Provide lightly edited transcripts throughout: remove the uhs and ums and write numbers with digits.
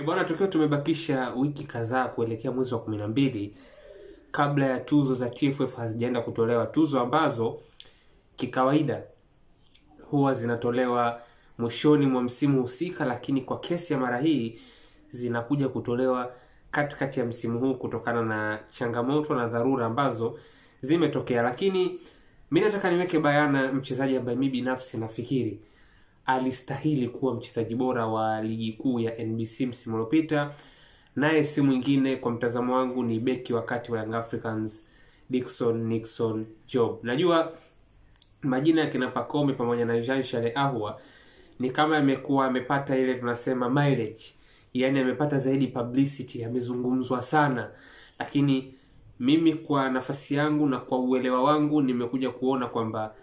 Bwana, tukiwa tumebakisha wiki kadhaa kuelekea mwezi wa 12 kabla ya tuzo za TFF hazijaenda kutolewa, tuzo ambazo kikawaida huwa zinatolewa mwishoni mwa msimu husika, lakini kwa kesi ya mara hii zinakuja kutolewa katikati ya msimu huu kutokana na changamoto na dharura ambazo zimetokea. Lakini mimi nataka niweke bayana mchezaji ambaye mimi binafsi nafikiri alistahili kuwa mchezaji bora wa ligi kuu ya NBC msimu uliopita, naye si mwingine kwa mtazamo wangu ni beki wakati wa Young Africans, Dickson Nixon Job. Najua majina ya kina Pacome pamoja na Jean Charles Ahoua ni kama yamekuwa amepata ile tunasema mileage, yani amepata zaidi publicity, amezungumzwa sana, lakini mimi kwa nafasi yangu na kwa uelewa wangu nimekuja kuona kwamba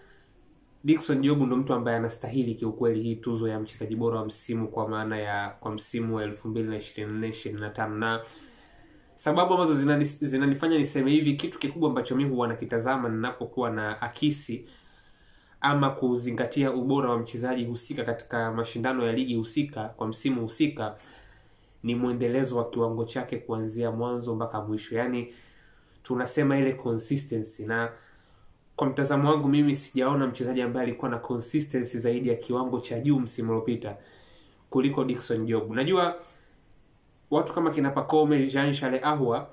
Dickson Job ndo mtu ambaye anastahili kiukweli hii tuzo ya mchezaji bora wa msimu, kwa maana ya kwa msimu wa 2024-2025. Na sababu ambazo zinanifanya niseme hivi, kitu kikubwa ambacho mimi huwa nakitazama ninapokuwa na akisi ama kuzingatia ubora wa mchezaji husika katika mashindano ya ligi husika kwa msimu husika, ni muendelezo wa kiwango chake kuanzia mwanzo mpaka mwisho. Yani tunasema ile consistency, na kwa mtazamo wangu mimi sijaona mchezaji ambaye alikuwa na consistency zaidi ya kiwango cha juu msimu uliopita kuliko Dickson Job. Najua watu kama kina Pacome, Jean Charles Ahoua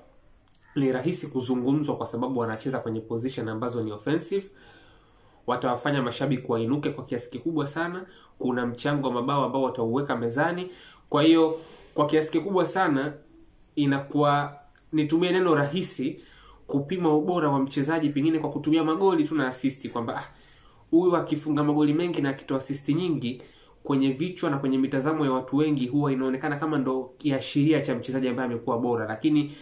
ni rahisi kuzungumzwa kwa sababu wanacheza kwenye position ambazo ni offensive, watawafanya mashabiki wainuke kwa kiasi kikubwa sana, kuna mchango wa mabao ambao watauweka mezani. Kwa hiyo kwa kiasi kikubwa sana inakuwa nitumie neno rahisi kupima ubora wa mchezaji pengine kwa kutumia magoli tu na assist, kwamba huyu akifunga magoli mengi na akitoa assist nyingi, kwenye vichwa na kwenye mitazamo ya watu wengi huwa inaonekana kama ndo kiashiria cha mchezaji ambaye amekuwa bora. Lakini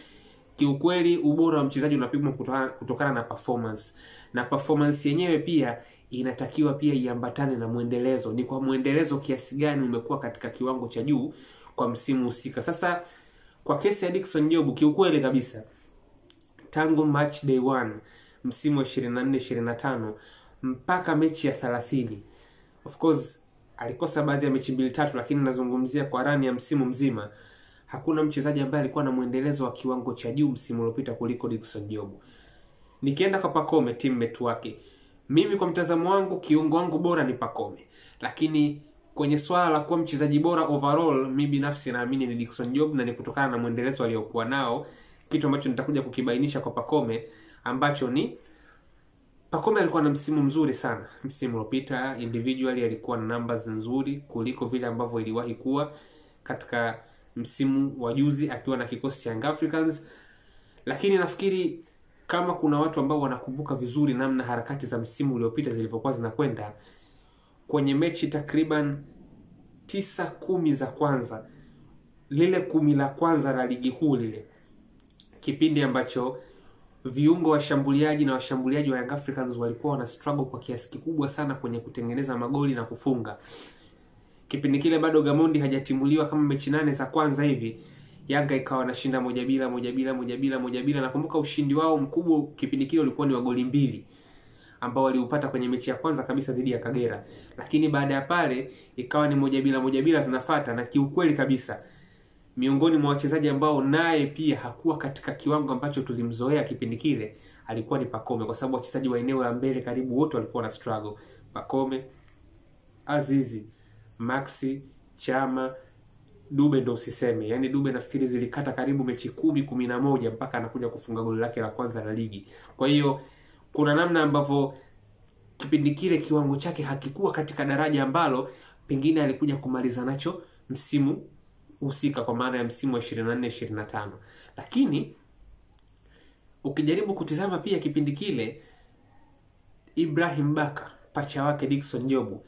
kiukweli ubora wa mchezaji unapimwa kutokana na performance, na performance yenyewe pia inatakiwa pia iambatane na muendelezo. Ni kwa muendelezo kiasi gani umekuwa katika kiwango cha juu kwa msimu husika. Sasa kwa kesi ya Dickson Job kiukweli kabisa, tangu match day 1 msimu wa 24-25 mpaka mechi ya 30, of course alikosa baadhi ya mechi 2-3, lakini nazungumzia kwa rani ya msimu mzima, hakuna mchezaji ambaye alikuwa na muendelezo wa kiwango cha juu msimu uliopita kuliko Dickson Job. Nikienda kwa Pacome, teammate wake, mimi kwa mtazamo wangu kiungo wangu bora ni Pacome, lakini kwenye swala la kuwa mchezaji bora overall, mimi binafsi naamini ni Dickson Job, na ni kutokana na muendelezo aliokuwa nao, kitu ambacho nitakuja kukibainisha kwa Pacome, ambacho ni Pacome alikuwa na msimu mzuri sana msimu uliopita. Individually alikuwa na numbers nzuri kuliko vile ambavyo iliwahi kuwa katika msimu wa juzi akiwa na kikosi cha Young Africans. Lakini nafikiri kama kuna watu ambao wanakumbuka vizuri namna harakati za msimu uliopita zilivyokuwa zinakwenda, kwenye mechi takriban 9-10 za kwanza, lile 10 la kwanza la ligi kuu, lile kipindi ambacho viungo washambuliaji na washambuliaji wa Young Africans walikuwa wana struggle kwa kiasi kikubwa sana kwenye kutengeneza magoli na kufunga. Kipindi kile bado Gamondi hajatimuliwa, kama mechi 8 za kwanza hivi, Yanga ikawa nashinda 1-1. Nakumbuka ushindi wao mkubwa kipindi kile ulikuwa ni wa goli 2 ambao waliupata kwenye mechi ya kwanza kabisa dhidi ya Kagera. Lakini baada ya pale ikawa ni 1-1 zinafuata, na kiukweli kabisa miongoni mwa wachezaji ambao naye pia hakuwa katika kiwango ambacho tulimzoea kipindi kile alikuwa ni Pacome, kwa sababu wachezaji wa eneo la mbele karibu wote walikuwa na struggle. Pacome, Azizi, Maxi, Chama, Dube ndo usiseme. Yani Dube nafikiri zilikata karibu mechi 10-11 mpaka anakuja kufunga goli lake la kwanza la ligi. Kwa hiyo kuna namna ambavyo kipindi kile kiwango chake hakikuwa katika daraja ambalo pengine alikuja kumaliza nacho msimu husika, kwa maana ya msimu wa 24-25. Lakini ukijaribu kutizama pia kipindi kile, Ibrahim Baka pacha wake Dickson Job,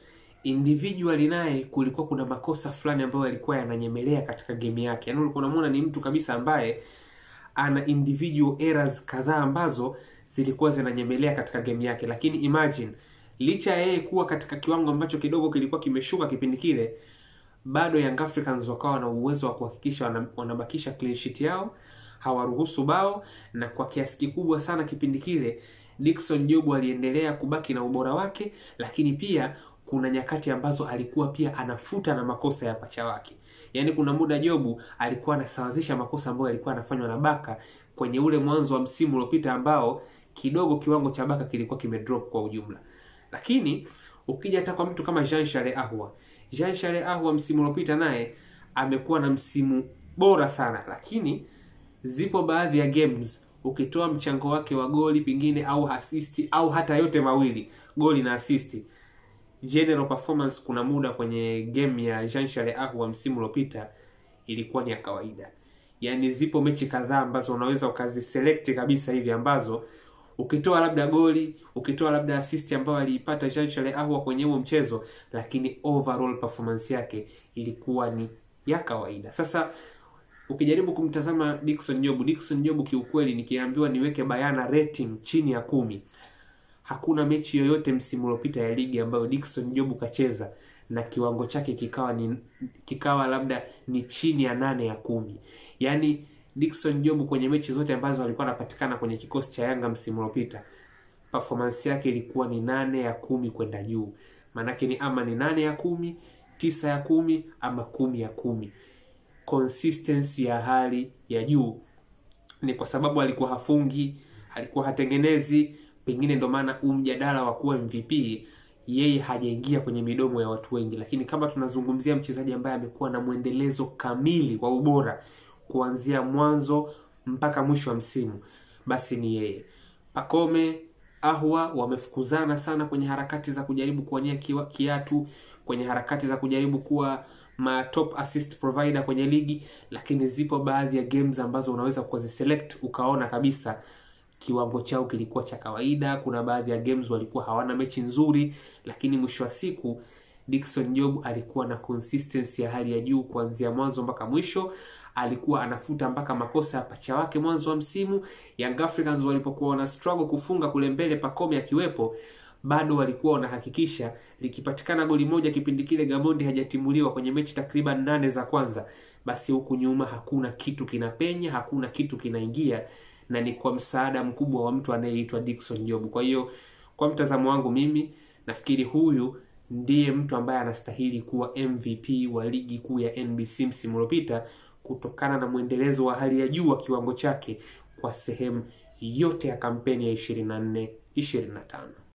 individually naye kulikuwa kuna makosa fulani ambayo yalikuwa yananyemelea katika game yake. Yaani ulikuwa unamuona ni mtu kabisa ambaye ana individual errors kadhaa ambazo zilikuwa zinanyemelea katika game yake. Lakini imagine, licha ya yeye kuwa katika kiwango ambacho kidogo kilikuwa kimeshuka kipindi kile, bado Young Africans wakawa na uwezo wa kuhakikisha wanabakisha clean sheet yao, hawaruhusu bao, na kwa kiasi kikubwa sana kipindi kile Dickson Job aliendelea kubaki na ubora wake, lakini pia kuna nyakati ambazo alikuwa pia anafuta na makosa ya pacha wake. Yaani kuna muda Jobu alikuwa anasawazisha makosa ambayo alikuwa anafanywa na Baka kwenye ule mwanzo wa msimu uliopita ambao kidogo kiwango cha Baka kilikuwa kimedrop kwa ujumla. Lakini ukija hata kwa mtu kama Jean Charles Ahoua. Jean Charles Ahoua msimu uliopita naye amekuwa na msimu bora sana, lakini zipo baadhi ya games ukitoa mchango wake wa goli pingine au assist au hata yote mawili, goli na assist, general performance kuna muda kwenye game ya Jean Charles Ahoua msimu uliopita ilikuwa ni ya kawaida. Yaani zipo mechi kadhaa ambazo unaweza ukaziselect kabisa hivi ambazo ukitoa labda goli, ukitoa labda assist ambayo aliipata Jean Charles Ahoua kwenye huo mchezo, lakini overall performance yake ilikuwa ni ya kawaida. Sasa ukijaribu kumtazama Dickson Jobu kiukweli nikiambiwa niweke bayana rating chini ya 10, hakuna mechi yoyote msimu uliopita ya ligi ambayo Dickson Jobu kacheza na kiwango chake kikawa labda ni chini ya 8 ya 10. Yaani Dickson Jobu kwenye mechi zote ambazo alikuwa anapatikana kwenye kikosi cha Yanga msimu uliopita, performance yake ilikuwa ni 8 ya 10 kwenda juu. Manake ni ama ni 8 ya 10, 9 ya 10 ama 10 ya 10. Consistency ya hali ya juu. Ni kwa sababu alikuwa hafungi, alikuwa hatengenezi, pengine ndo maana mjadala wa kuwa MVP yeye hajaingia kwenye midomo ya watu wengi. Lakini kama tunazungumzia mchezaji ambaye amekuwa na mwendelezo kamili wa ubora kuanzia mwanzo mpaka mwisho wa msimu, basi ni yeye. Pacome, Ahoua wamefukuzana sana kwenye harakati za kujaribu kuwania kiatu, kwenye harakati za kujaribu kuwa top assist provider kwenye ligi, lakini zipo baadhi ya games ambazo unaweza kuziselect ukaona kabisa kiwango chao kilikuwa cha kawaida. Kuna baadhi ya games walikuwa hawana mechi nzuri, lakini mwisho wa siku Dickson Jobu alikuwa na consistency ya hali ya juu kuanzia mwanzo mpaka mwisho. Alikuwa anafuta mpaka makosa ya pacha wake mwanzo wa msimu. Young Africans walipokuwa wana struggle kufunga kule mbele, Pacome akiwepo, bado walikuwa wanahakikisha likipatikana goli moja kipindi kile Gamondi hajatimuliwa kwenye mechi takriban 8 za kwanza, basi huku nyuma hakuna kitu kinapenya, hakuna kitu kinaingia, na ni kwa msaada mkubwa wa mtu anayeitwa Dickson Jobu. Kwa hiyo kwa mtazamo wangu mimi nafikiri huyu ndiye mtu ambaye anastahili kuwa MVP wa ligi kuu ya NBC msimu uliopita kutokana na mwendelezo wa hali ya juu wa kiwango chake kwa sehemu yote ya kampeni ya 24-25.